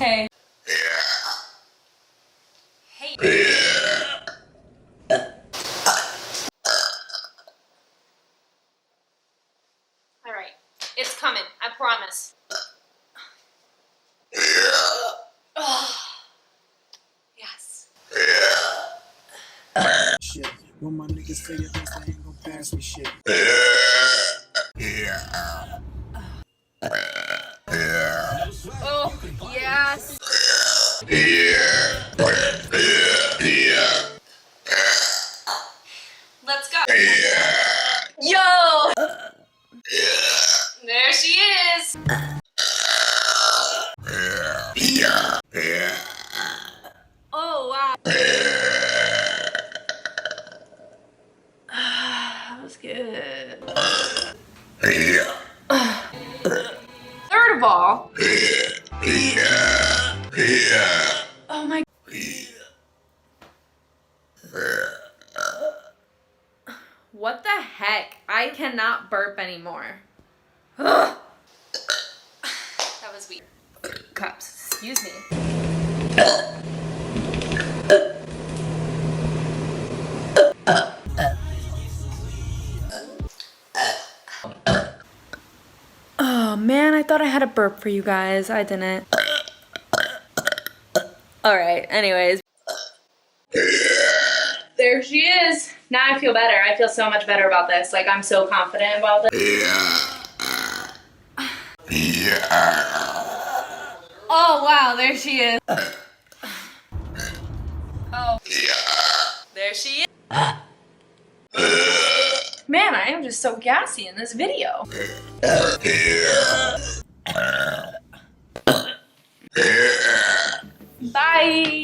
Hey. Hey. Alright, it's coming, I promise. Oh. Yes. Shit. When my niggas say it, they ain't gon' pass me shit. Oh, yes. Let's go. Yo! There she is. Oh, wow. That was good. Third of all, oh my. What the heck? I cannot burp anymore. Ugh. That was weird. Cups, excuse me. Oh man, I thought I had a burp for you guys. I didn't. Alright, anyways. There she is. Now I feel better. I feel so much better about this. Like, I'm so confident about this. Oh, wow, there she is. Oh. There she is. Man, I am just so gassy in this video. Bye.